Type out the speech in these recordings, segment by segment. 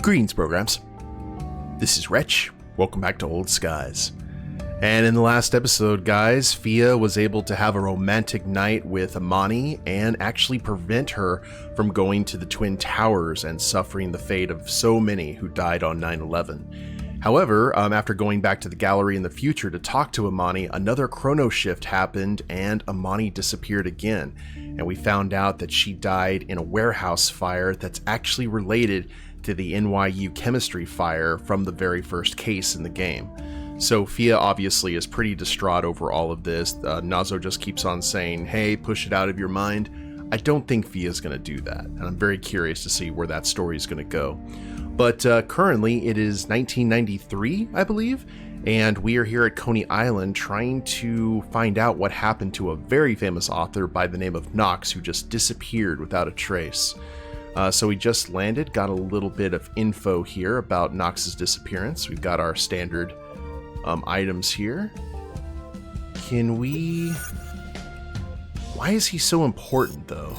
Greetings, programs. This is Wretch. Welcome back to Old Skies. And in the last episode, guys, Fia was able to have a romantic night with Amani and actually prevent her from going to the Twin Towers and suffering the fate of so many who died on 9/11. However, after going back to the gallery in the future to talk to Amani, another chrono shift happened and Amani disappeared again. And we found out that she died in a warehouse fire that's actually related to the NYU chemistry fire from the very first case in the game. So Fia obviously is pretty distraught over all of this. Nazo just keeps on saying, hey, push it out of your mind. I don't think Fia's going to do that, and I'm very curious to see where that story is going to go. But currently it is 1993, I believe, and we are here at Coney Island trying to find out what happened to a very famous author by the name of Knox, who just disappeared without a trace. So we just landed, got a little bit of info here about Knox's disappearance. We've got our standard items here. Can we... Why is he so important, though?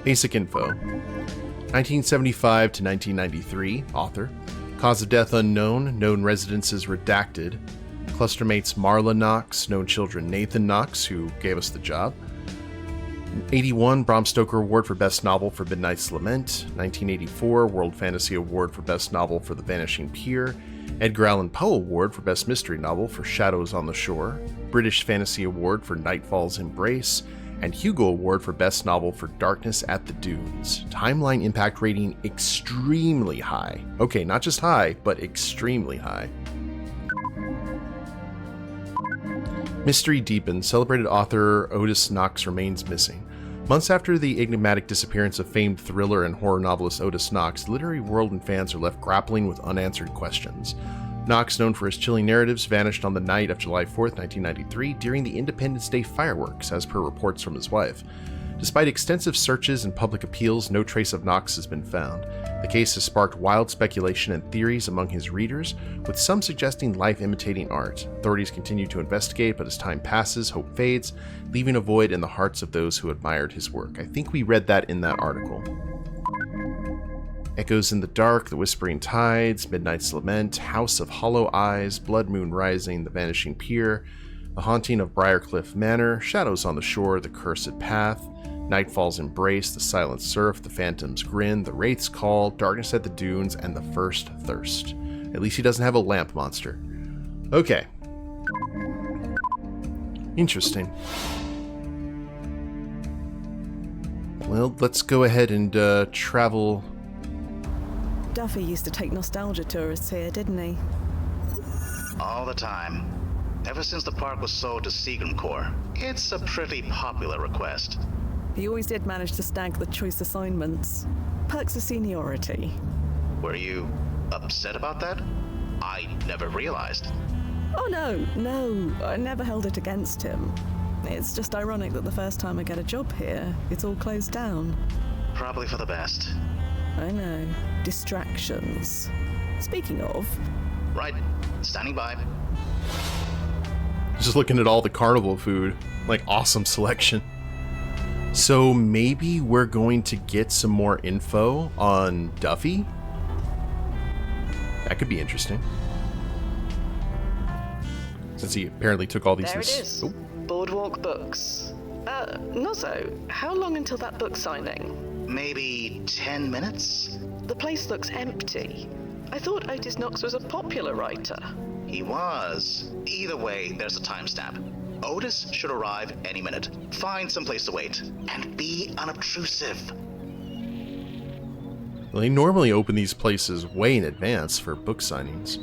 Basic info. 1975 to 1993, author. Cause of death unknown, known residences redacted. Clustermates Marla Knox, known children Nathan Knox, who gave us the job. 81 Bram Stoker Award for Best Novel for Midnight's Lament. 1984 World Fantasy Award for Best Novel for The Vanishing Pier. Edgar Allan Poe Award for Best Mystery Novel for Shadows on the Shore. British Fantasy Award for Nightfall's Embrace. And Hugo Award for Best Novel for Darkness at the Dunes. Timeline impact rating extremely high. Okay, not just high, but extremely high. Mystery deepens. Celebrated author Otis Knox remains missing. Months after the enigmatic disappearance of famed thriller and horror novelist Otis Knox, the literary world and fans are left grappling with unanswered questions. Knox, known for his chilling narratives, vanished on the night of July 4th, 1993 during the Independence Day fireworks, as per reports from his wife. Despite extensive searches and public appeals, no trace of Knox has been found. The case has sparked wild speculation and theories among his readers, with some suggesting life imitating art. Authorities continue to investigate, but as time passes, hope fades, leaving a void in the hearts of those who admired his work. I think we read that in that article. Echoes in the Dark, The Whispering Tides, Midnight's Lament, House of Hollow Eyes, Blood Moon Rising, The Vanishing Pier, The Haunting of Briarcliff Manor, Shadows on the Shore, The Cursed Path, Nightfall's Embrace, The Silent Surf, The Phantom's Grin, The Wraith's Call, Darkness at the Dunes, and The First Thirst. At least he doesn't have a lamp monster. Okay. Interesting. Well, let's go ahead and travel... Duffy used to take nostalgia tourists here, didn't he? All the time. Ever since the park was sold to Seagram Corps. It's a pretty popular request. He always did manage to snag the choice assignments. Perks of seniority. Were you upset about that? I never realized. Oh no, I never held it against him. It's just ironic that the first time I get a job here, it's all closed down. Probably for the best. I know. Distractions. Speaking of... Right. Standing by. Just looking at all the carnival food. Like, awesome selection. So maybe we're going to get some more info on Duffy? That could be interesting. Since he apparently took all these... There it is. Oh. Boardwalk Books. Nozzo, how long until that book signing? Maybe 10 minutes? The place looks empty. I thought Otis Knox was a popular writer. He was. Either way, there's a timestamp. Otis should arrive any minute. Find some place to wait. And be unobtrusive. Well, they normally open these places way in advance for book signings.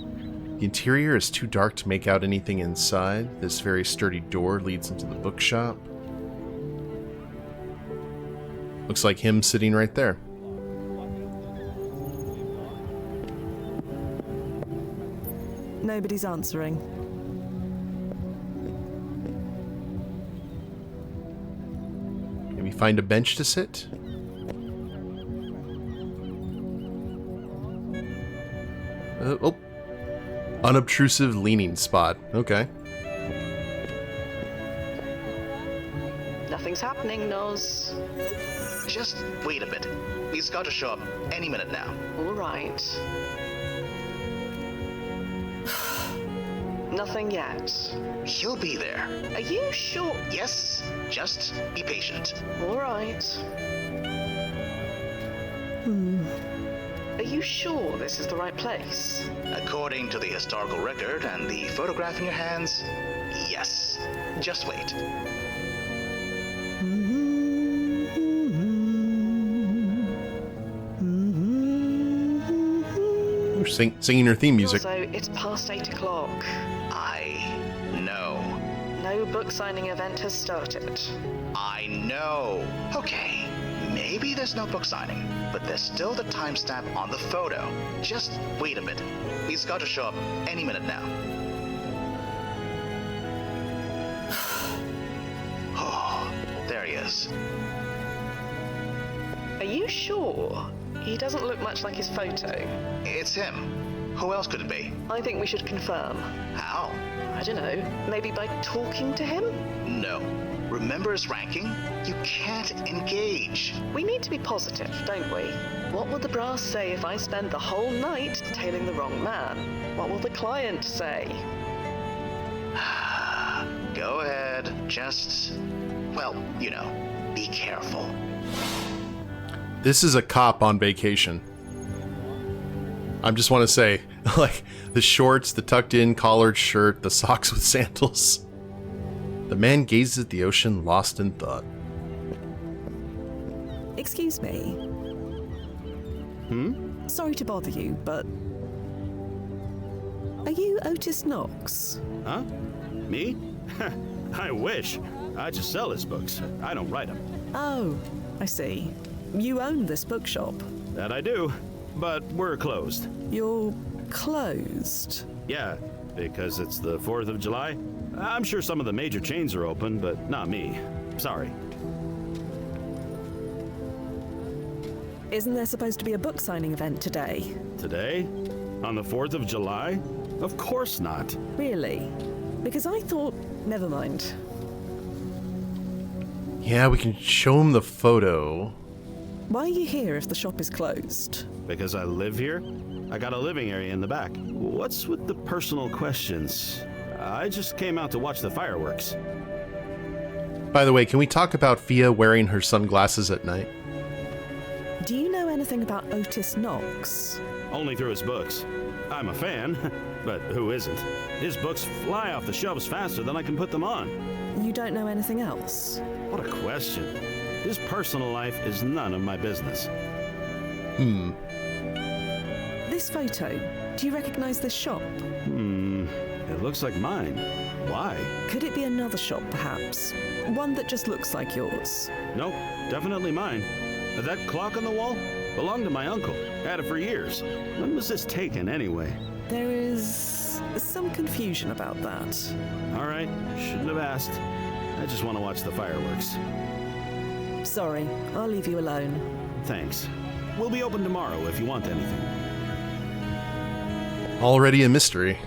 The interior is too dark to make out anything inside. This very sturdy door leads into the bookshop. Looks like him sitting right there. Nobody's answering. Maybe find a bench to sit? Oh. Unobtrusive leaning spot. Okay. Nothing's happening, Noz. Just wait a bit. He's got to show up any minute now. All right. Nothing yet. He'll be there. Are you sure? Yes, just be patient. All right. Are you sure this is the right place? According to the historical record and the photograph in your hands, yes. Just wait. We're singing her theme music. Also, it's past 8 o'clock. I know. No book signing event has started. I know. Okay, maybe there's no book signing, but there's still the timestamp on the photo. Just wait a bit. He's got to show up any minute now. Oh, there he is. Are you sure? He doesn't look much like his photo. It's him. Who else could it be? I think we should confirm. How? I don't know, maybe by talking to him? No. Remember his ranking? You can't engage. We need to be positive, don't we? What will the brass say if I spend the whole night tailing the wrong man? What will the client say? Go ahead. Just, well, you know, be careful. This is a cop on vacation. I just want to say, like, the shorts, the tucked-in collared shirt, the socks with sandals. The man gazes at the ocean, lost in thought. Excuse me. Sorry to bother you, but... Are you Otis Knox? Huh? Me? I wish. I just sell his books. I don't write them. Oh, I see. You own this bookshop. That I do, but we're closed. You're closed? Yeah, because it's the 4th of July. I'm sure some of the major chains are open, but not me. Sorry. Isn't there supposed to be a book signing event today? Today? On the 4th of July? Of course not. Really? Because I thought... Never mind. Yeah, we can show him the photo. Why are you here if the shop is closed? Because I live here? I got a living area in the back. What's with the personal questions? I just came out to watch the fireworks. By the way, can we talk about Fia wearing her sunglasses at night? Do you know anything about Otis Knox? Only through his books. I'm a fan, but who isn't? His books fly off the shelves faster than I can put them on. You don't know anything else? What a question. His personal life is none of my business. This photo, do you recognize this shop? It looks like mine. Why? Could it be another shop, perhaps? One that just looks like yours? Nope, definitely mine. That clock on the wall belonged to my uncle. Had it for years. When was this taken, anyway? There is some confusion about that. All right, shouldn't have asked. I just want to watch the fireworks. Sorry, I'll leave you alone. Thanks. We'll be open tomorrow if you want anything. Already a mystery.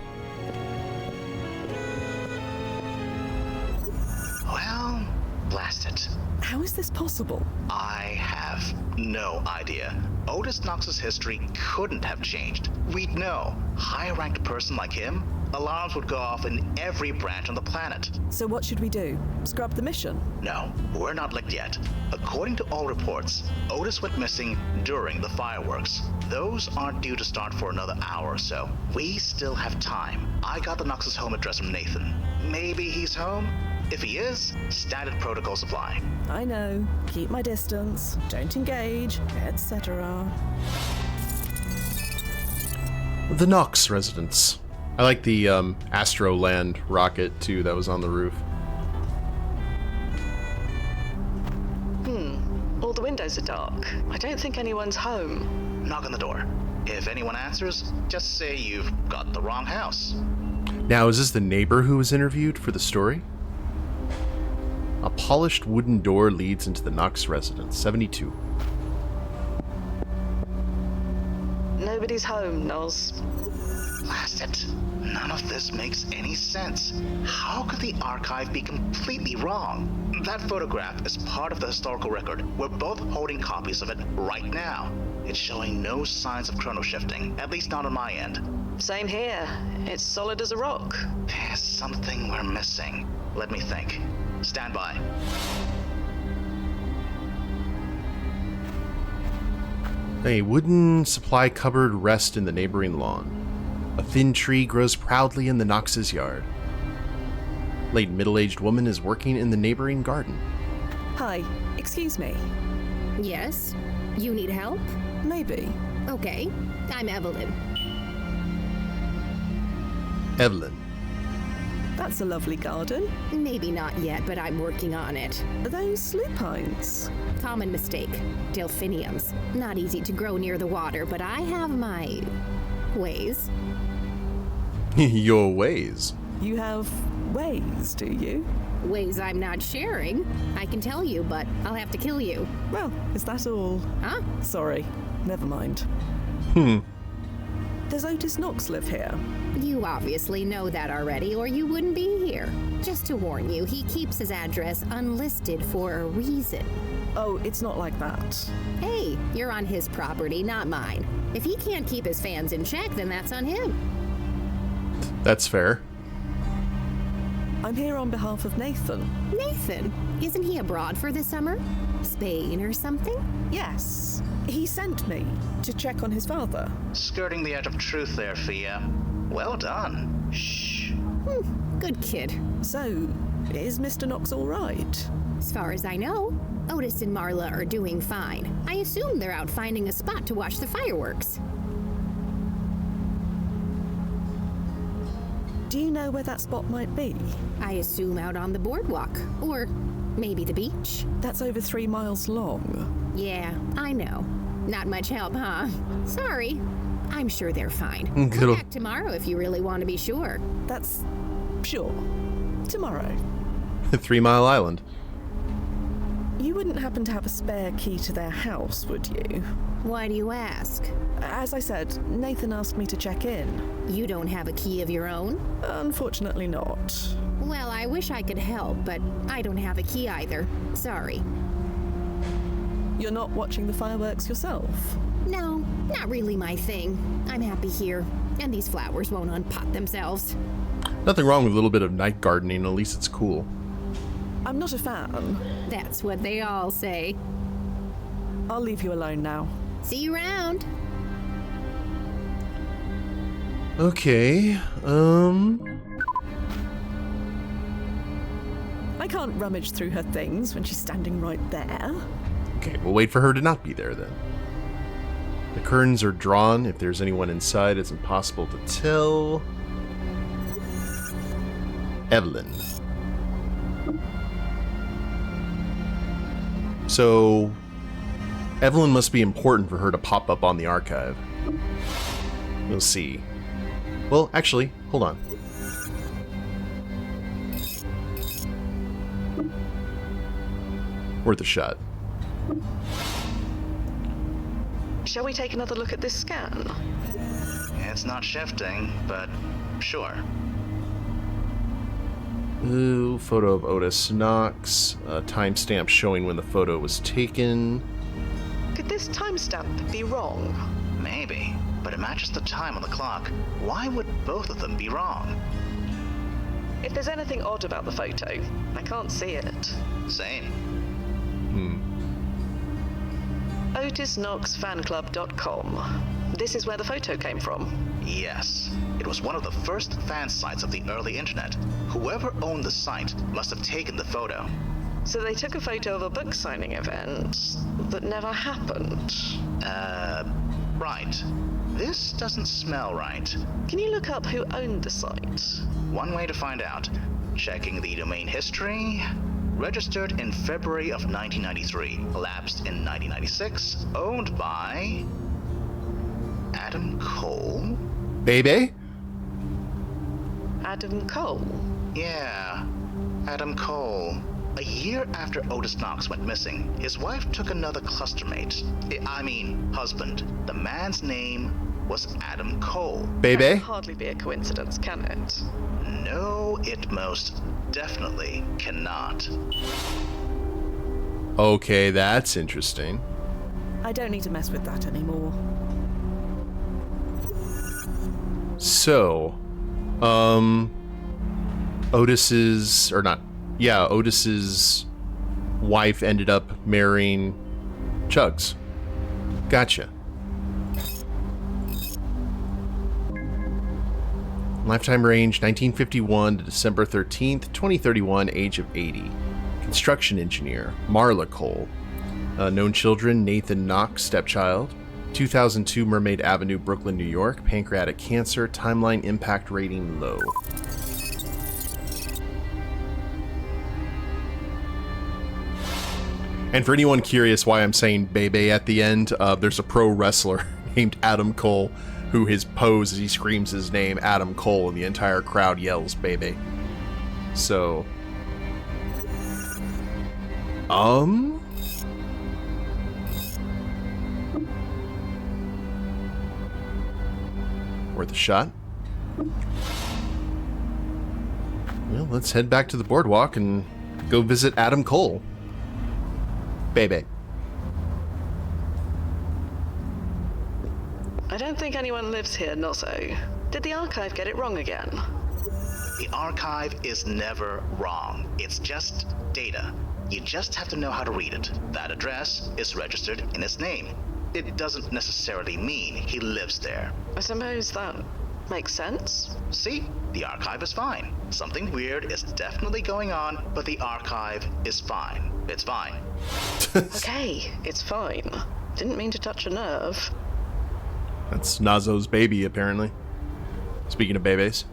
Well, blast it. How is this possible? I have no idea. Otis Knox's history couldn't have changed. We'd know. High-ranked person like him, alarms would go off in every branch on the planet. So what should we do? Scrub the mission? No, we're not licked yet. According to all reports, Otis went missing during the fireworks. Those aren't due to start for another hour or so. We still have time. I got the Knox's home address from Nathan. Maybe he's home? If he is, standard protocols apply. I know. Keep my distance. Don't engage, etc. The Knox residence. I like the Astroland rocket, too, that was on the roof. All the windows are dark. I don't think anyone's home. Knock on the door. If anyone answers, just say you've got the wrong house. Now, is this the neighbor who was interviewed for the story? A polished wooden door leads into the Knox residence, 72. Nobody's home, Noz. Blast it. None of this makes any sense. How could the archive be completely wrong? That photograph is part of the historical record. We're both holding copies of it right now. It's showing no signs of chrono shifting, at least not on my end. Same here. It's solid as a rock. There's something we're missing. Let me think. Stand by. A wooden supply cupboard rests in the neighboring lawn. A thin tree grows proudly in the Knox's yard. Late middle-aged woman is working in the neighboring garden. Hi, excuse me. Yes? You need help? Maybe. Okay, I'm Evelyn. Evelyn. That's a lovely garden. Maybe not yet, but I'm working on it. Are those lupines? Common mistake. Delphiniums. Not easy to grow near the water, but I have my ways. Your ways. You have ways, do you? Ways I'm not sharing. I can tell you, but I'll have to kill you. Well, is that all? Huh? Sorry, never mind. Does Otis Knox live here? You obviously know that already, or you wouldn't be here. Just to warn you, he keeps his address unlisted for a reason. Oh, it's not like that. Hey, you're on his property, not mine. If he can't keep his fans in check, then that's on him. That's fair. I'm here on behalf of Nathan. Nathan? Isn't he abroad for the summer? Spain or something? Yes. He sent me to check on his father. Skirting the edge of truth there, Fia. Well done. Shh. Good kid. So, is Mr. Knox all right? As far as I know, Otis and Marla are doing fine. I assume they're out finding a spot to watch the fireworks. Do you know where that spot might be? I assume out on the boardwalk. Or maybe the beach. That's over 3 miles long. Yeah, I know. Not much help, huh? Sorry. I'm sure they're fine. Good. Come back tomorrow if you really want to be sure. That's... sure. Tomorrow. 3 Mile Island. You wouldn't happen to have a spare key to their house, would you? Why do you ask? As I said, Nathan asked me to check in. You don't have a key of your own? Unfortunately not. Well, I wish I could help, but I don't have a key either. Sorry. You're not watching the fireworks yourself? No, not really my thing. I'm happy here, and these flowers won't unpot themselves. Nothing wrong with a little bit of night gardening, at least it's cool. I'm not a fan. That's what they all say. I'll leave you alone now. See you around. Okay, I can't rummage through her things when she's standing right there. Okay, we'll wait for her to not be there then. The curtains are drawn. If there's anyone inside, it's impossible to tell. Evelyn. So, Evelyn must be important for her to pop up on the archive. We'll see. Well, actually, hold on. Worth a shot. Shall we take another look at this scan? It's not shifting, but sure. Ooh, photo of Otis Knox. Timestamp showing when the photo was taken. Could this timestamp be wrong? Maybe, but it matches the time on the clock. Why would both of them be wrong? If there's anything odd about the photo, I can't see it. Same. OtisKnoxFanClub.com. This is where the photo came from. Yes. It was one of the first fan sites of the early internet. Whoever owned the site must have taken the photo. So they took a photo of a book signing event that never happened. Right. This doesn't smell right. Can you look up who owned the site? One way to find out. Checking the domain history. Registered in February of 1993. Elapsed in 1996. Owned by... Adam Cole? Baby? Adam Cole. Yeah, Adam Cole. A year after Otis Knox went missing, his wife took another clustermate. I mean, husband. The man's name, was Adam Cole. That Baby? can hardly be a coincidence, can it? No, it most definitely cannot. Okay, that's interesting. I don't need to mess with that anymore. So, Otis's wife ended up marrying Chugs. Gotcha. Lifetime range 1951 to December 13th, 2031, age of 80. Construction engineer, Marla Cole. Known children, Nathan Knox, stepchild. 2002 Mermaid Avenue, Brooklyn, New York. Pancreatic cancer. Timeline impact rating low. And for anyone curious why I'm saying Bebe at the end, there's a pro wrestler named Adam Cole who his pose as he screams his name, Adam Cole, and the entire crowd yells Bebe. So, worth a shot. Well, let's head back to the boardwalk and go visit Adam Cole. Bebe. I don't think anyone lives here, Nozzo. Did the archive get it wrong again? The archive is never wrong. It's just data. You just have to know how to read it. That address is registered in his name. It doesn't necessarily mean he lives there. I suppose that makes sense. See? The archive is fine. Something weird is definitely going on, but the archive is fine. It's fine. Okay, it's fine. Didn't mean to touch a nerve. That's Nazo's baby, apparently. Speaking of babies.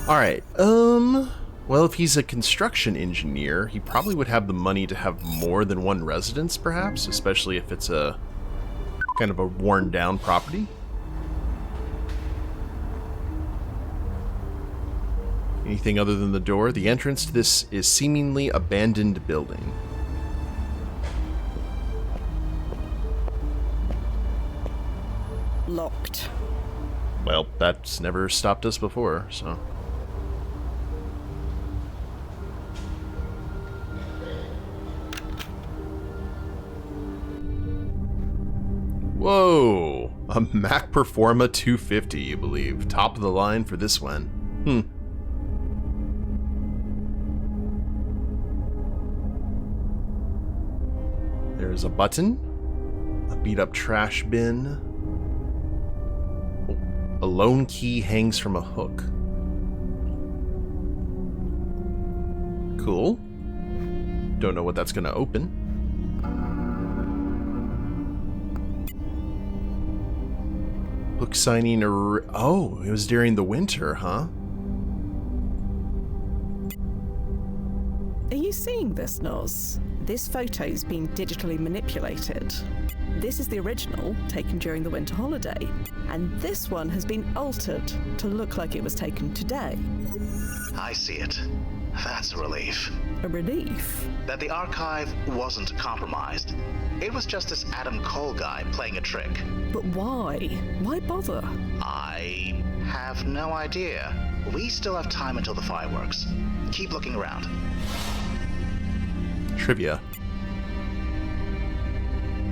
Alright, well, if he's a construction engineer, he probably would have the money to have more than one residence, perhaps, especially if it's a kind of a worn-down property. Anything other than the door? The entrance to this is seemingly abandoned building. Locked. Well, that's never stopped us before, so... Whoa! A Mac Performa 250, you believe. Top of the line for this one. There's a button. A beat-up trash bin. A lone key hangs from a hook. Cool. Don't know what that's gonna open. Book signing oh, it was during the winter, huh? Are you seeing this, Noz? This photo's been digitally manipulated. This is the original, taken during the winter holiday, and this one has been altered to look like it was taken today. I see it. That's a relief. A relief? That the archive wasn't compromised. It was just this Adam Cole guy playing a trick. But why? Why bother? I have no idea. We still have time until the fireworks. Keep looking around. Trivia.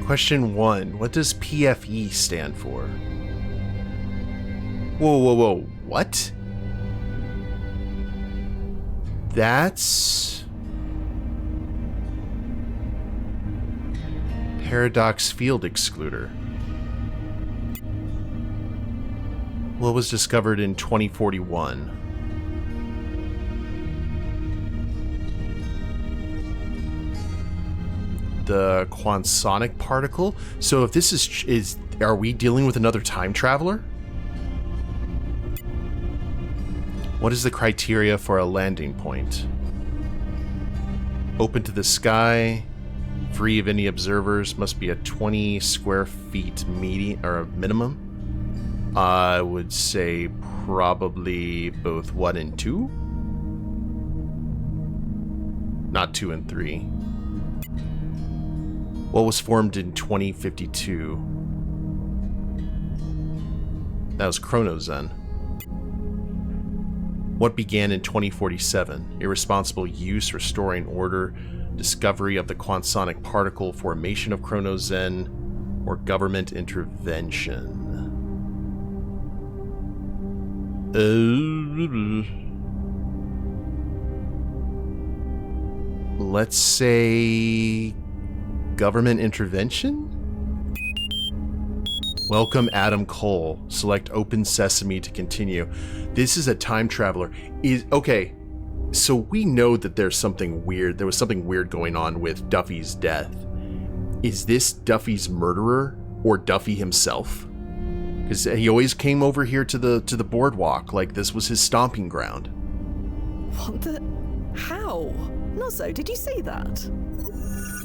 Question 1. What does PFE stand for? Whoa, whoa, whoa. What? That's... Paradox Field Excluder. What was discovered in 2041? The quansonic particle. So if this is are we dealing with another time traveler? What is the criteria for a landing point? Open to the sky, free of any observers, must be a 20 square feet median or minimum. I would say probably both 1 and 2. Not 2 and 3. What was formed in 2052? That was Chronozen. What began in 2047? Irresponsible use, restoring order, discovery of the quantsonic particle, formation of Chronozen, or government intervention? Let's say government intervention? Welcome, Adam Cole. Select Open Sesame to continue. This is a time traveler. Okay, so we know that there's something weird. There was something weird going on with Duffy's death. Is this Duffy's murderer or Duffy himself? Because he always came over here to the boardwalk like this was his stomping ground. What the? How? Nozzo, did you see that?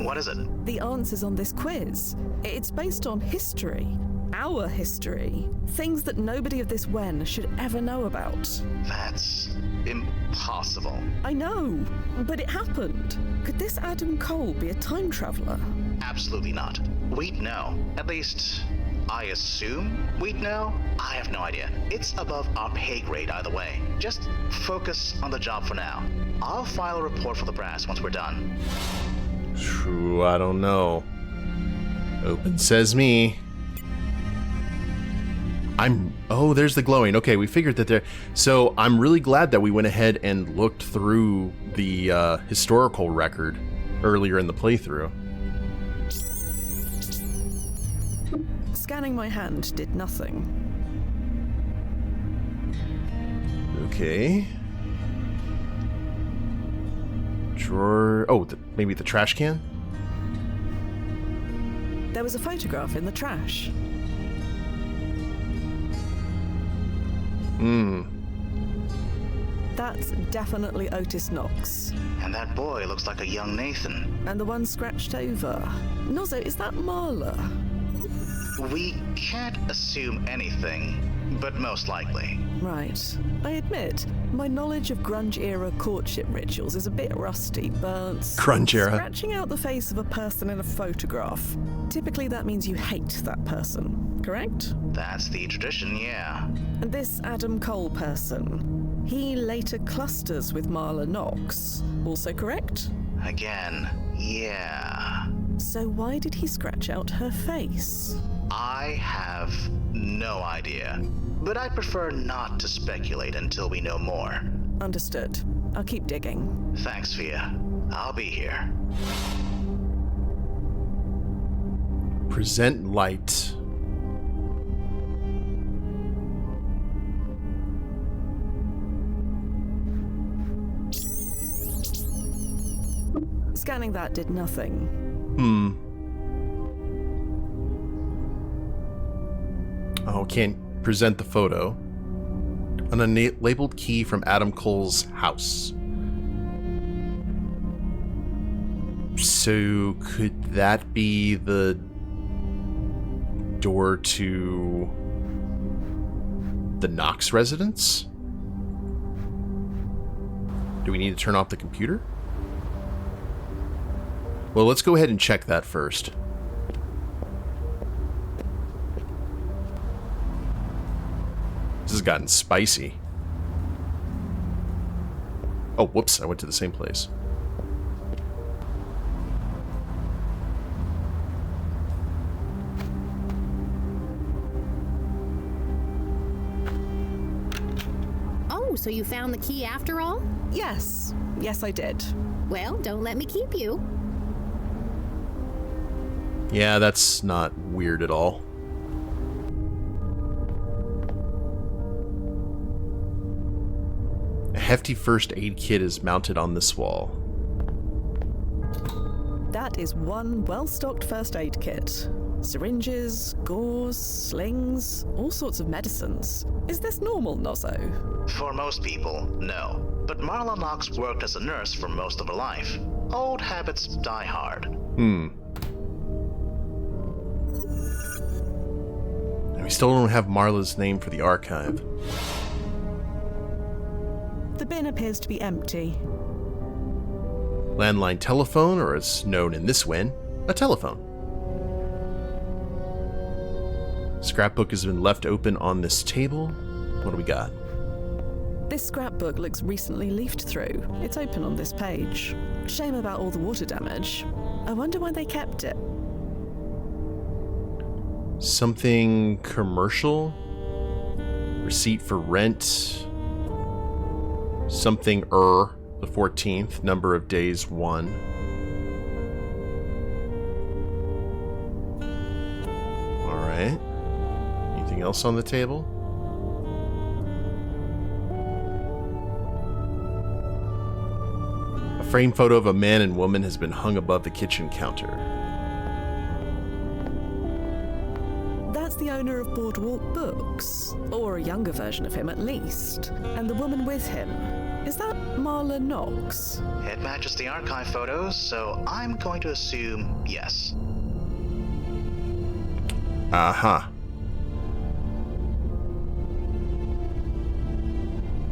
What is it? The answers on this quiz. It's based on history. Our history. Things that nobody of this Wen should ever know about. That's impossible. I know, but it happened. Could this Adam Cole be a time traveler? Absolutely not. We'd know. At least, I assume we'd know? I have no idea. It's above our pay grade either way. Just focus on the job for now. I'll file a report for the brass once we're done. True, I don't know. Open Sesame. Oh, there's the glowing. Okay, we figured that there. So I'm really glad that we went ahead and looked through the historical record earlier in the playthrough. Scanning my hand did nothing. Okay. Drawer. Oh, maybe the trash can? There was a photograph in the trash. That's definitely Otis Knox. And that boy looks like a young Nathan. And the one scratched over. Nozzo, is that Marla? We can't assume anything, but most likely. Right. I admit, my knowledge of grunge-era courtship rituals is a bit rusty, but... Grunge-era? Scratching out the face of a person in a photograph. Typically that means you hate that person, correct? That's the tradition, yeah. And this Adam Cole person, he later clusters with Marla Knox. Also correct? Again, yeah. So why did he scratch out her face? I have no idea, but I prefer not to speculate until we know more. Understood. I'll keep digging. Thanks, Fia. I'll be here. Present light. Scanning that did nothing. Oh, can't present the photo. An unlabeled key from Adam Cole's house. So could that be the door to the Knox residence? Do we need to turn off the computer? Well, let's go ahead and check that first. This has gotten spicy. Oh, whoops, I went to the same place. Oh, so you found the key after all? Yes. Yes, I did. Well, don't let me keep you. Yeah, that's not weird at all. A hefty first aid kit is mounted on this wall. That is one well-stocked first aid kit. Syringes, gauze, slings, all sorts of medicines. Is this normal, Nozzo? For most people, no. But Marla Knox worked as a nurse for most of her life. Old habits die hard. We still don't have Marla's name for the archive. The bin appears to be empty. Landline telephone, or as known in this win, a telephone. Scrapbook has been left open on this table. What do we got? This scrapbook looks recently leafed through. It's open on this page. Shame about all the water damage. I wonder why they kept it. Something commercial? Receipt for rent? Something the 14th, number of days 1. Alright. Anything else on the table? A framed photo of a man and woman has been hung above the kitchen counter. That's the owner of Boardwalk Books, or a younger version of him at least. And the woman with him, is that Marla Knox? It matches the archive photos, so I'm going to assume yes. Aha.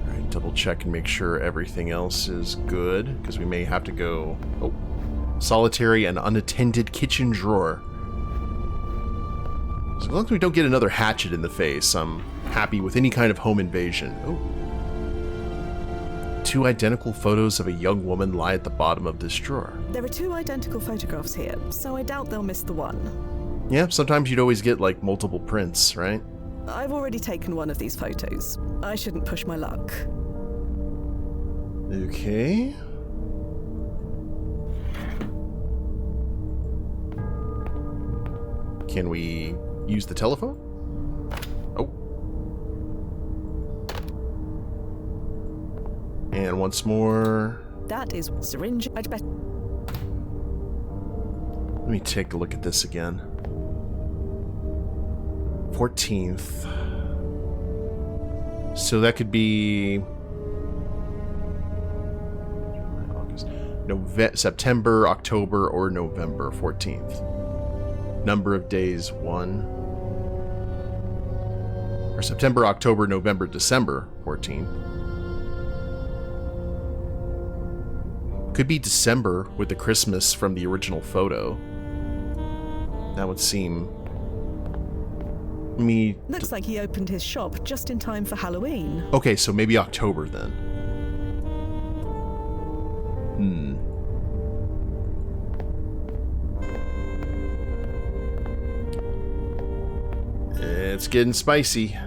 Alright, double check and make sure everything else is good, because we may have to go... Oh. Solitary and unattended kitchen drawer. So as long as we don't get another hatchet in the face, I'm happy with any kind of home invasion. Oh. 2 identical photos of a young woman lie at the bottom of this drawer. There are 2 identical photographs here, so I doubt they'll miss the one. Yeah, sometimes you'd always get, like, multiple prints, right? I've already taken one of these photos. I shouldn't push my luck. Okay. Can we use the telephone? Oh. And once more. That is syringe. I'd bet. Let me take a look at this again. 14th. So that could be August, September, October, or November 14th. Number of days 1. Or September, October, November, December 14th. Could be December with the Christmas from the original photo. That would seem... Looks like he opened his shop just in time for Halloween. Okay, so maybe October then. It's getting spicy.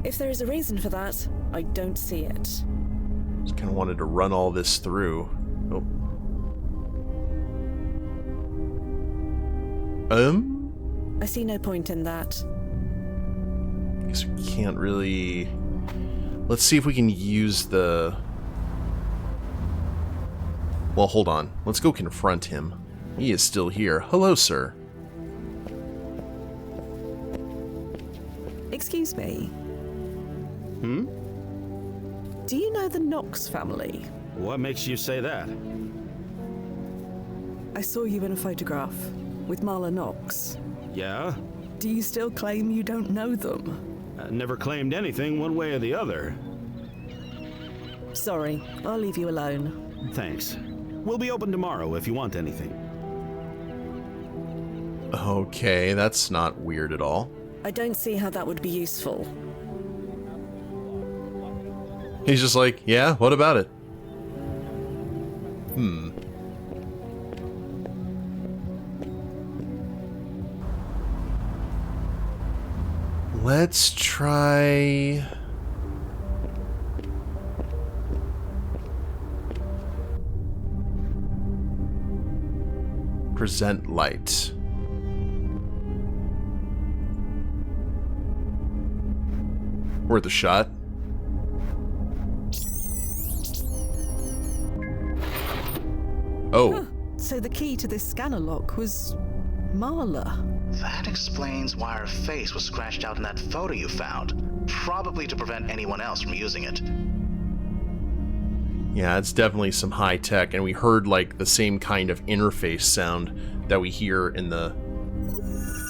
If there is a reason for that, I don't see it. Just kind of wanted to run all this through. Oh. I see no point in that. I guess we can't really... Let's see if we can use the... Well, hold on. Let's go confront him. He is still here. Hello, sir. Excuse me. Do you know the Knox family? What makes you say that? I saw you in a photograph with Marla Knox. Yeah? Do you still claim you don't know them? I never claimed anything one way or the other. Sorry, I'll leave you alone. Thanks. We'll be open tomorrow if you want anything. Okay, that's not weird at all. I don't see how that would be useful. He's just like, yeah, what about it? Let's try... Present light. Worth a shot. Oh. Huh. So the key to this scanner lock was Marla. That explains why her face was scratched out in that photo you found. Probably to prevent anyone else from using it. Yeah, it's definitely some high tech, and we heard like the same kind of interface sound that we hear in the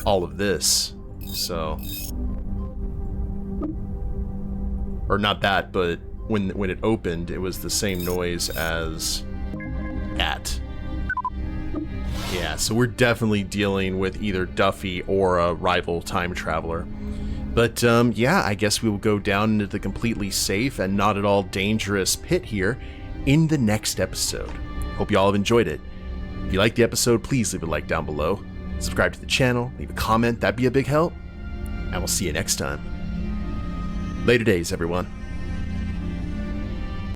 all of this. So, or not that, but when it opened, it was the same noise as at. Yeah, so we're definitely dealing with either Duffy or a rival time traveler. But yeah, I guess we will go down into the completely safe and not at all dangerous pit here in the next episode. Hope you all have enjoyed it. If you liked the episode, please leave a like down below. Subscribe to the channel, leave a comment, that'd be a big help. And we'll see you next time. Later days, everyone.